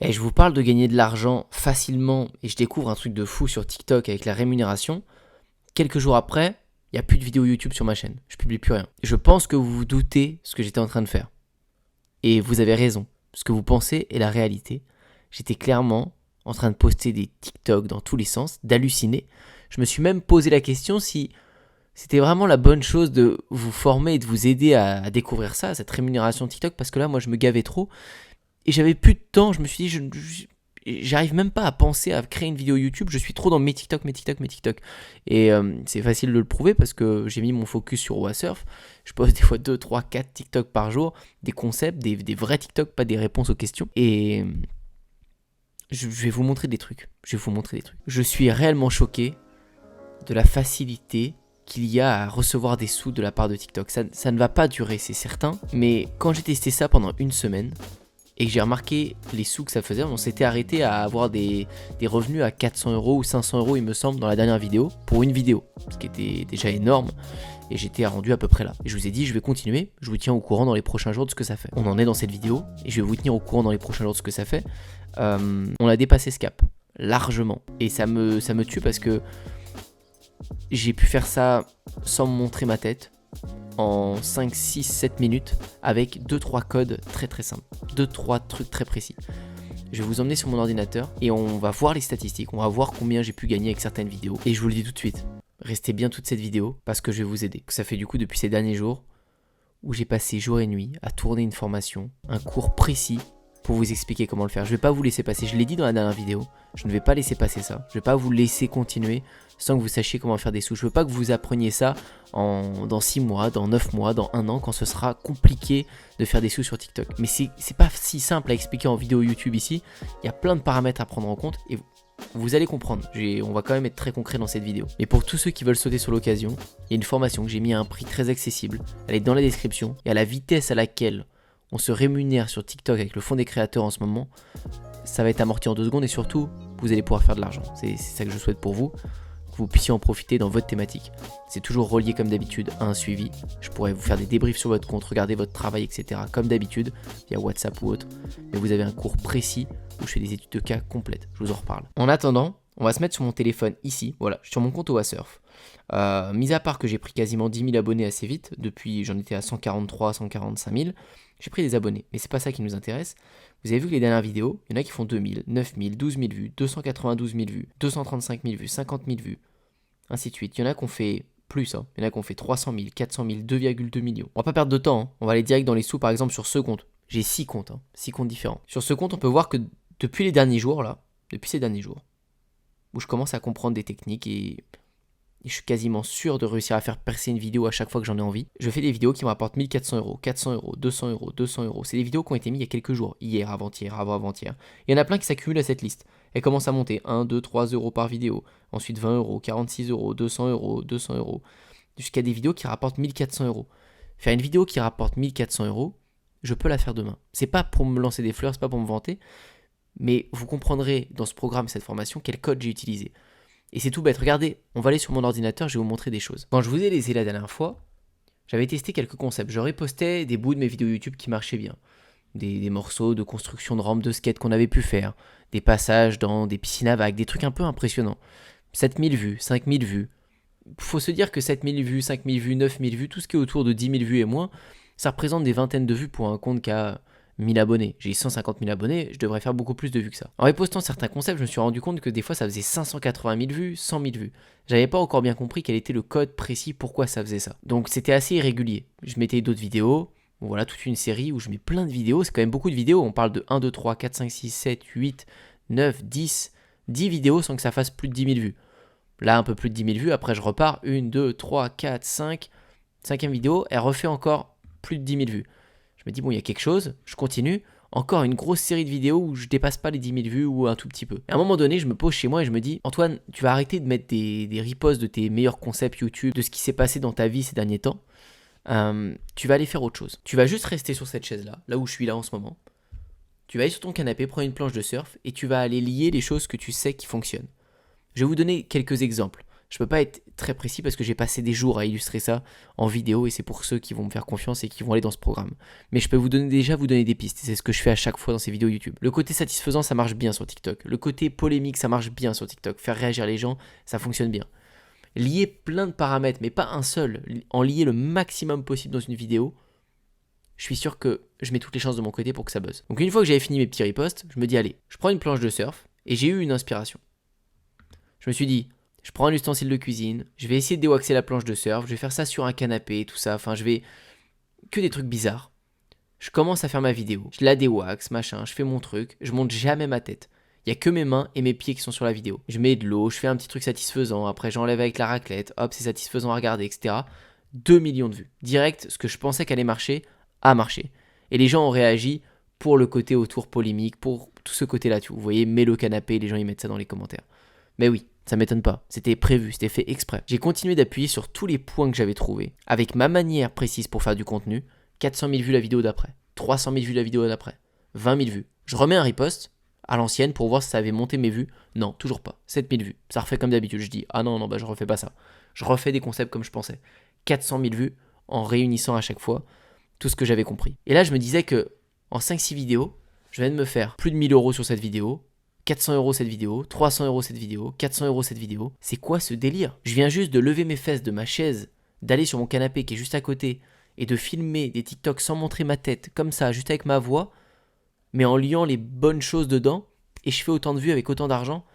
Et je vous parle de gagner de l'argent facilement et je découvre un truc de fou sur TikTok avec la rémunération. Quelques jours après, il n'y a plus de vidéos YouTube sur ma chaîne. Je publie plus rien. Je pense que vous vous doutez ce que j'étais en train de faire. Et vous avez raison. Ce que vous pensez est la réalité. J'étais clairement en train de poster des TikTok dans tous les sens, d'halluciner. Je me suis même posé la question si c'était vraiment la bonne chose de vous former et de vous aider à découvrir ça, cette rémunération TikTok, parce que là, moi, je me gavais trop. Et j'avais plus de temps, je me suis dit, j'arrive même pas à penser à créer une vidéo YouTube, je suis trop dans mes TikTok. Et c'est facile de le prouver parce que j'ai mis mon focus sur Wasurf. Je poste des fois 2, 3, 4 TikTok par jour, des concepts, des vrais TikTok, pas des réponses aux questions. Et je vais vous montrer des trucs. Je suis réellement choqué de la facilité qu'il y a à recevoir des sous de la part de TikTok. Ça ne va pas durer, c'est certain. Mais quand j'ai testé ça pendant une semaine, et que j'ai remarqué les sous que ça faisait, on s'était arrêté à avoir des revenus à 400 € ou 500 € il me semble dans la dernière vidéo, pour une vidéo, ce qui était déjà énorme, et j'étais rendu à peu près là. Et je vous ai dit, je vais continuer, je vous tiens au courant dans les prochains jours de ce que ça fait. On en est dans cette vidéo, et je vais vous tenir au courant dans les prochains jours de ce que ça fait. On a dépassé ce cap, largement, et ça me tue parce que j'ai pu faire ça sans me montrer ma tête, en 5, 6, 7 minutes avec 2-3 codes très très simples, 2-3 trucs très précis. Je vais vous emmener sur mon ordinateur et on va voir les statistiques, on va voir combien j'ai pu gagner avec certaines vidéos. Et je vous le dis tout de suite, restez bien toute cette vidéo parce que je vais vous aider. Ça fait du coup depuis ces derniers jours où j'ai passé jour et nuit à tourner une formation, un cours précis pour vous expliquer comment le faire. Je ne vais pas vous laisser passer, je l'ai dit dans la dernière vidéo, je ne vais pas laisser passer ça. Je ne vais pas vous laisser continuer sans que vous sachiez comment faire des sous. Je veux pas que vous appreniez ça dans 6 mois, dans 9 mois, dans 1 an, quand ce sera compliqué de faire des sous sur TikTok. Mais c'est pas si simple à expliquer en vidéo YouTube ici. Il y a plein de paramètres à prendre en compte et vous allez comprendre. On va quand même être très concret dans cette vidéo. Mais pour tous ceux qui veulent sauter sur l'occasion, il y a une formation que j'ai mis à un prix très accessible. Elle est dans la description et à la vitesse à laquelle on se rémunère sur TikTok avec le fonds des créateurs en ce moment, ça va être amorti en 2 secondes et surtout, vous allez pouvoir faire de l'argent. C'est ça que je souhaite pour vous. Que vous puissiez en profiter dans votre thématique. C'est toujours relié comme d'habitude à un suivi. Je pourrais vous faire des débriefs sur votre compte, regarder votre travail, etc. comme d'habitude, via WhatsApp ou autre. Mais vous avez un cours précis où je fais des études de cas complètes. Je vous en reparle. En attendant, on va se mettre sur mon téléphone ici. Voilà, je suis sur mon compte Wasurf. Mis à part que j'ai pris quasiment 10 000 abonnés assez vite. Depuis, j'en étais à 143, 145 000. J'ai pris des abonnés. Mais c'est pas ça qui nous intéresse. Vous avez vu que les dernières vidéos, il y en a qui font 2 000, 9 000, 12 000 vues, 292 000 vues, 235 000 vues, 50 000 vues, ainsi de suite. Il y en a qui ont fait plus, hein. Il y en a qui ont fait 300 000, 400 000, 2,2 millions. On va pas perdre de temps, hein. On va aller direct dans les sous, par exemple sur ce compte. J'ai 6 comptes, 6 comptes différents. Sur ce compte, on peut voir que depuis ces derniers jours, où je commence à comprendre des techniques et je suis quasiment sûr de réussir à faire percer une vidéo à chaque fois que j'en ai envie. Je fais des vidéos qui me rapportent 1400 €, 400 €, 200 €, 200 €. C'est des vidéos qui ont été mises il y a quelques jours, hier, avant-hier, avant-avant-hier. Il y en a plein qui s'accumulent à cette liste. Elle commence à monter 1, 2, 3 € par vidéo. Ensuite 20 €, 46 €, 200 €, 200 €. Jusqu'à des vidéos qui rapportent 1400 €. Faire une vidéo qui rapporte 1400 €, je peux la faire demain. C'est pas pour me lancer des fleurs, c'est pas pour me vanter. Mais vous comprendrez dans ce programme, cette formation, quel code j'ai utilisé. Et c'est tout bête, regardez, on va aller sur mon ordinateur, je vais vous montrer des choses. Quand je vous ai laissé la dernière fois, j'avais testé quelques concepts. J'aurais posté des bouts de mes vidéos YouTube qui marchaient bien. Des morceaux de construction de rampes de skate qu'on avait pu faire. Des passages dans des piscines à vagues, des trucs un peu impressionnants. 7000 vues, 5000 vues. Faut se dire que 7000 vues, 5000 vues, 9000 vues, tout ce qui est autour de 10 000 vues et moins, ça représente des vingtaines de vues pour un compte qui a 1000 abonnés. J'ai 150 000 abonnés, je devrais faire beaucoup plus de vues que ça. En repostant certains concepts, je me suis rendu compte que des fois ça faisait 580 000 vues, 100 000 vues. J'avais pas encore bien compris quel était le code précis pourquoi ça faisait ça. Donc c'était assez irrégulier. Je mettais d'autres vidéos, bon, voilà, toute une série où je mets plein de vidéos, c'est quand même beaucoup de vidéos. On parle de 1, 2, 3, 4, 5, 6, 7, 8, 9, 10 vidéos sans que ça fasse plus de 10 000 vues. Là, un peu plus de 10 000 vues, après je repars, 1, 2, 3, 4, 5, 5e vidéo, elle refait encore plus de 10 000 vues. Je me dis, bon, il y a quelque chose, je continue, encore une grosse série de vidéos où je dépasse pas les 10 000 vues ou un tout petit peu. Et à un moment donné, je me pose chez moi et je me dis, Antoine, tu vas arrêter de mettre des reposts de tes meilleurs concepts YouTube, de ce qui s'est passé dans ta vie ces derniers temps. Tu vas aller faire autre chose. Tu vas juste rester sur cette chaise-là, là où je suis là en ce moment. Tu vas aller sur ton canapé, prendre une planche de surf et tu vas aller lier les choses que tu sais qui fonctionnent. Je vais vous donner quelques exemples. Je peux pas être très précis parce que j'ai passé des jours à illustrer ça en vidéo et c'est pour ceux qui vont me faire confiance et qui vont aller dans ce programme. Mais je peux vous donner des pistes. C'est ce que je fais à chaque fois dans ces vidéos YouTube. Le côté satisfaisant, ça marche bien sur TikTok. Le côté polémique, ça marche bien sur TikTok. Faire réagir les gens, ça fonctionne bien. Lier plein de paramètres, mais pas un seul. En lier le maximum possible dans une vidéo, je suis sûr que je mets toutes les chances de mon côté pour que ça buzz. Donc une fois que j'avais fini mes petits ripostes, je me dis allez, je prends une planche de surf et j'ai eu une inspiration. Je me suis dit, je prends un ustensile de cuisine, je vais essayer de déwaxer la planche de surf, je vais faire ça sur un canapé, tout ça, enfin je vais... Que des trucs bizarres. Je commence à faire ma vidéo, je la déwaxe, machin, je fais mon truc, je monte jamais ma tête. Il n'y a que mes mains et mes pieds qui sont sur la vidéo. Je mets de l'eau, je fais un petit truc satisfaisant, après j'enlève avec la raclette, hop, c'est satisfaisant à regarder, etc. 2 millions de vues. Direct, ce que je pensais qu'allait marcher, a marché. Et les gens ont réagi pour le côté autour polémique, pour tout ce côté-là. Vous voyez, mets le canapé, les gens ils mettent ça dans les commentaires. Mais oui, ça m'étonne pas, c'était prévu, c'était fait exprès. J'ai continué d'appuyer sur tous les points que j'avais trouvés, avec ma manière précise pour faire du contenu. 400 000 vues la vidéo d'après, 300 000 vues la vidéo d'après, 20 000 vues. Je remets un riposte à l'ancienne pour voir si ça avait monté mes vues. Non, toujours pas, 7 000 vues. Ça refait comme d'habitude, je dis, ah non, bah je refais pas ça. Je refais des concepts comme je pensais. 400 000 vues en réunissant à chaque fois tout ce que j'avais compris. Et là, je me disais que en 5-6 vidéos, je viens de me faire plus de 1000 € sur cette vidéo, 400 € cette vidéo, 300 € cette vidéo, 400 € cette vidéo. C'est quoi ce délire? Je viens juste de lever mes fesses de ma chaise, d'aller sur mon canapé qui est juste à côté et de filmer des TikTok sans montrer ma tête, comme ça, juste avec ma voix, mais en liant les bonnes choses dedans, et je fais autant de vues avec autant d'argent.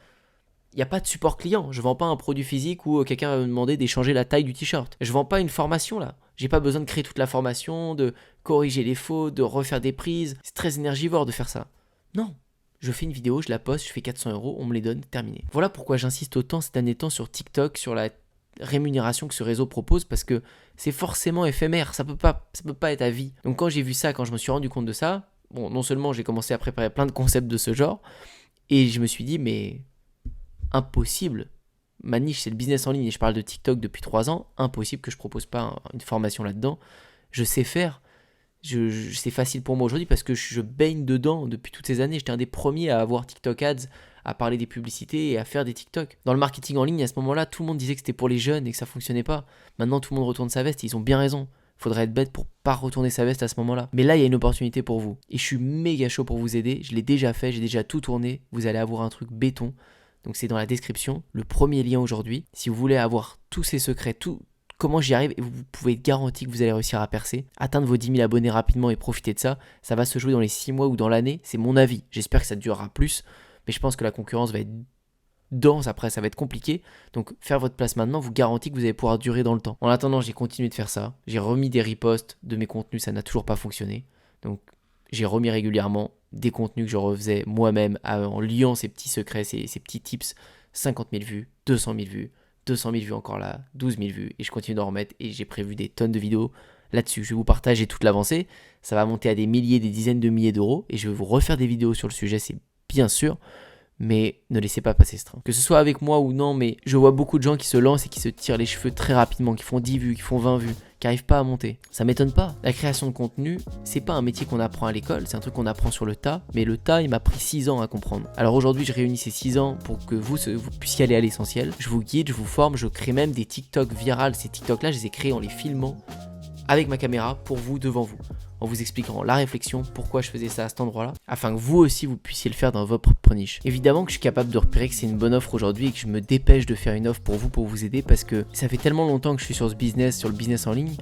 Il n'y a pas de support client. Je vends pas un produit physique où quelqu'un va me demander d'échanger la taille du t-shirt. Je vends pas une formation là. J'ai pas besoin de créer toute la formation, de corriger les fautes, de refaire des prises. C'est très énergivore de faire ça. Non. Je fais une vidéo, je la poste, je fais 400 €, on me les donne, terminé. Voilà pourquoi j'insiste autant ces derniers temps sur TikTok, sur la rémunération que ce réseau propose, parce que c'est forcément éphémère, ça peut pas être à vie. Donc quand j'ai vu ça, quand je me suis rendu compte de ça, bon, non seulement j'ai commencé à préparer plein de concepts de ce genre, et je me suis dit, mais impossible. Ma niche, c'est le business en ligne, et je parle de TikTok depuis 3 ans, impossible que je propose pas une formation là-dedans. Je sais faire. C'est facile pour moi aujourd'hui parce que je baigne dedans depuis toutes ces années. J'étais un des premiers à avoir TikTok Ads, à parler des publicités et à faire des TikTok. Dans le marketing en ligne, à ce moment-là, tout le monde disait que c'était pour les jeunes et que ça fonctionnait pas. Maintenant, tout le monde retourne sa veste et ils ont bien raison. Faudrait être bête pour pas retourner sa veste à ce moment-là. Mais là, il y a une opportunité pour vous. Et je suis méga chaud pour vous aider. Je l'ai déjà fait, j'ai déjà tout tourné. Vous allez avoir un truc béton. Donc c'est dans la description, le premier lien aujourd'hui. Si vous voulez avoir tous ces secrets, tout comment j'y arrive, et vous pouvez être garanti que vous allez réussir à percer, atteindre vos 10 000 abonnés rapidement et profiter de ça, ça va se jouer dans les 6 mois ou dans l'année, c'est mon avis. J'espère que ça durera plus, mais je pense que la concurrence va être dense après, ça va être compliqué. Donc faire votre place maintenant vous garantit que vous allez pouvoir durer dans le temps. En attendant, j'ai continué de faire ça, j'ai remis des reposts de mes contenus, ça n'a toujours pas fonctionné. Donc j'ai remis régulièrement des contenus que je refaisais moi-même en liant ces petits secrets, ces petits tips. 50 000 vues, 200 000 vues, 200 000 vues encore là, 12 000 vues, et je continue d'en remettre, et j'ai prévu des tonnes de vidéos là-dessus. Je vais vous partager toute l'avancée, ça va monter à des milliers, des dizaines de milliers d'euros, et je vais vous refaire des vidéos sur le sujet, c'est bien sûr, mais ne laissez pas passer ce train. Que ce soit avec moi ou non, mais je vois beaucoup de gens qui se lancent et qui se tirent les cheveux très rapidement, qui font 10 vues, qui font 20 vues, qui n'arrivent pas à monter. Ça m'étonne pas. La création de contenu, c'est pas un métier qu'on apprend à l'école, c'est un truc qu'on apprend sur le tas, mais le tas, il m'a pris 6 ans à comprendre. Alors aujourd'hui, je réunis ces 6 ans pour que vous puissiez aller à l'essentiel. Je vous guide, je vous forme, je crée même des TikTok virales. Ces TikTok-là, je les ai créés en les filmant avec ma caméra pour vous, devant vous, en vous expliquant la réflexion, pourquoi je faisais ça à cet endroit-là, afin que vous aussi vous puissiez le faire dans votre propre niche. Évidemment que je suis capable de repérer que c'est une bonne offre aujourd'hui et que je me dépêche de faire une offre pour vous aider, parce que ça fait tellement longtemps que je suis sur le business en ligne,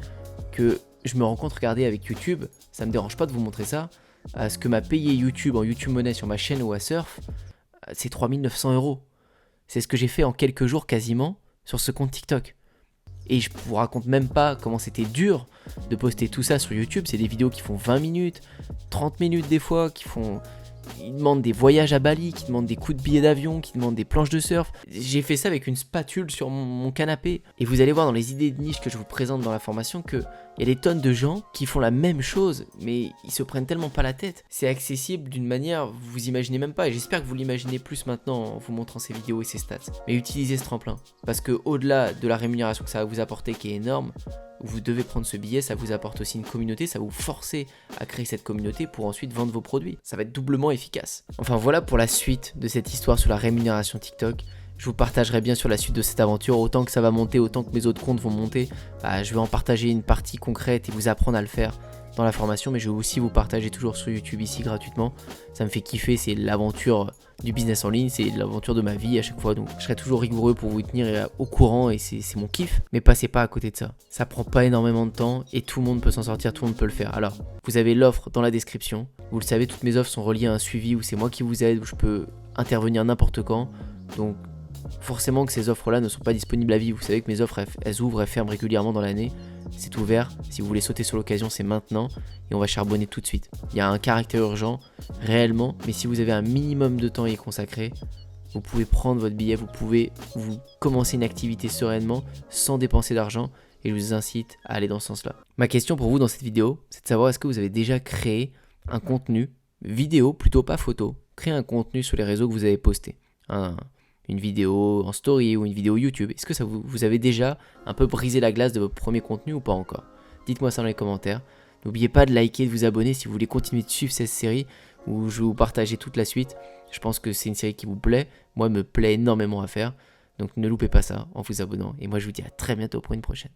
que je me rends compte, regardez, avec YouTube, ça me dérange pas de vous montrer ça, ce que m'a payé YouTube en YouTube Money sur ma chaîne ou à Surf, c'est 3 900 €. C'est ce que j'ai fait en quelques jours quasiment sur ce compte TikTok. Et je vous raconte même pas comment c'était dur de poster tout ça sur YouTube. C'est des vidéos qui font 20 minutes, 30 minutes des fois, ils demandent des voyages à Bali, qui demandent des coups de billets d'avion, qui demandent des planches de surf. J'ai fait ça avec une spatule sur mon canapé. Et vous allez voir dans les idées de niche que je vous présente dans la formation qu'il y a des tonnes de gens qui font la même chose, mais ils se prennent tellement pas la tête. C'est accessible d'une manière, vous imaginez même pas. Et j'espère que vous l'imaginez plus maintenant en vous montrant ces vidéos et ces stats. Mais utilisez ce tremplin. Parce que au-delà de la rémunération que ça va vous apporter, qui est énorme, vous devez prendre ce billet, ça vous apporte aussi une communauté, ça va vous forcer à créer cette communauté pour ensuite vendre vos produits. Ça va être doublement efficace. Enfin voilà pour la suite de cette histoire sur la rémunération TikTok. Je vous partagerai bien sûr la suite de cette aventure. Autant que ça va monter, autant que mes autres comptes vont monter, je vais en partager une partie concrète et vous apprendre à le faire dans la formation. Mais je vais aussi vous partager toujours sur YouTube ici gratuitement. Ça me fait kiffer, c'est l'aventure du business en ligne, c'est l'aventure de ma vie à chaque fois. Donc je serai toujours rigoureux pour vous tenir au courant et c'est mon kiff. Mais passez pas à côté de ça. Ça prend pas énormément de temps et tout le monde peut s'en sortir, tout le monde peut le faire. Alors, vous avez l'offre dans la description. Vous le savez, toutes mes offres sont reliées à un suivi où c'est moi qui vous aide, où je peux intervenir n'importe quand. Donc forcément que ces offres là ne sont pas disponibles à vie. Vous savez que mes offres elles ouvrent et ferment régulièrement dans l'année. C'est ouvert, si vous voulez sauter sur l'occasion c'est maintenant et on va charbonner tout de suite. Il y a un caractère urgent réellement, mais si vous avez un minimum de temps à y consacrer, vous pouvez prendre votre billet, vous pouvez vous commencer une activité sereinement sans dépenser d'argent et je vous incite à aller dans ce sens là. Ma question pour vous dans cette vidéo, c'est de savoir est-ce que vous avez déjà créé un contenu vidéo, plutôt pas photo, créer un contenu sur les réseaux que vous avez posté, une vidéo en story ou une vidéo YouTube. Est-ce que ça vous avez déjà un peu brisé la glace de votre premier contenu ou pas encore? Dites-moi ça dans les commentaires. N'oubliez pas de liker et de vous abonner si vous voulez continuer de suivre cette série où je vais vous partager toute la suite. Je pense que c'est une série qui vous plaît. Moi, elle me plaît énormément à faire. Donc ne loupez pas ça en vous abonnant. Et moi, je vous dis à très bientôt pour une prochaine.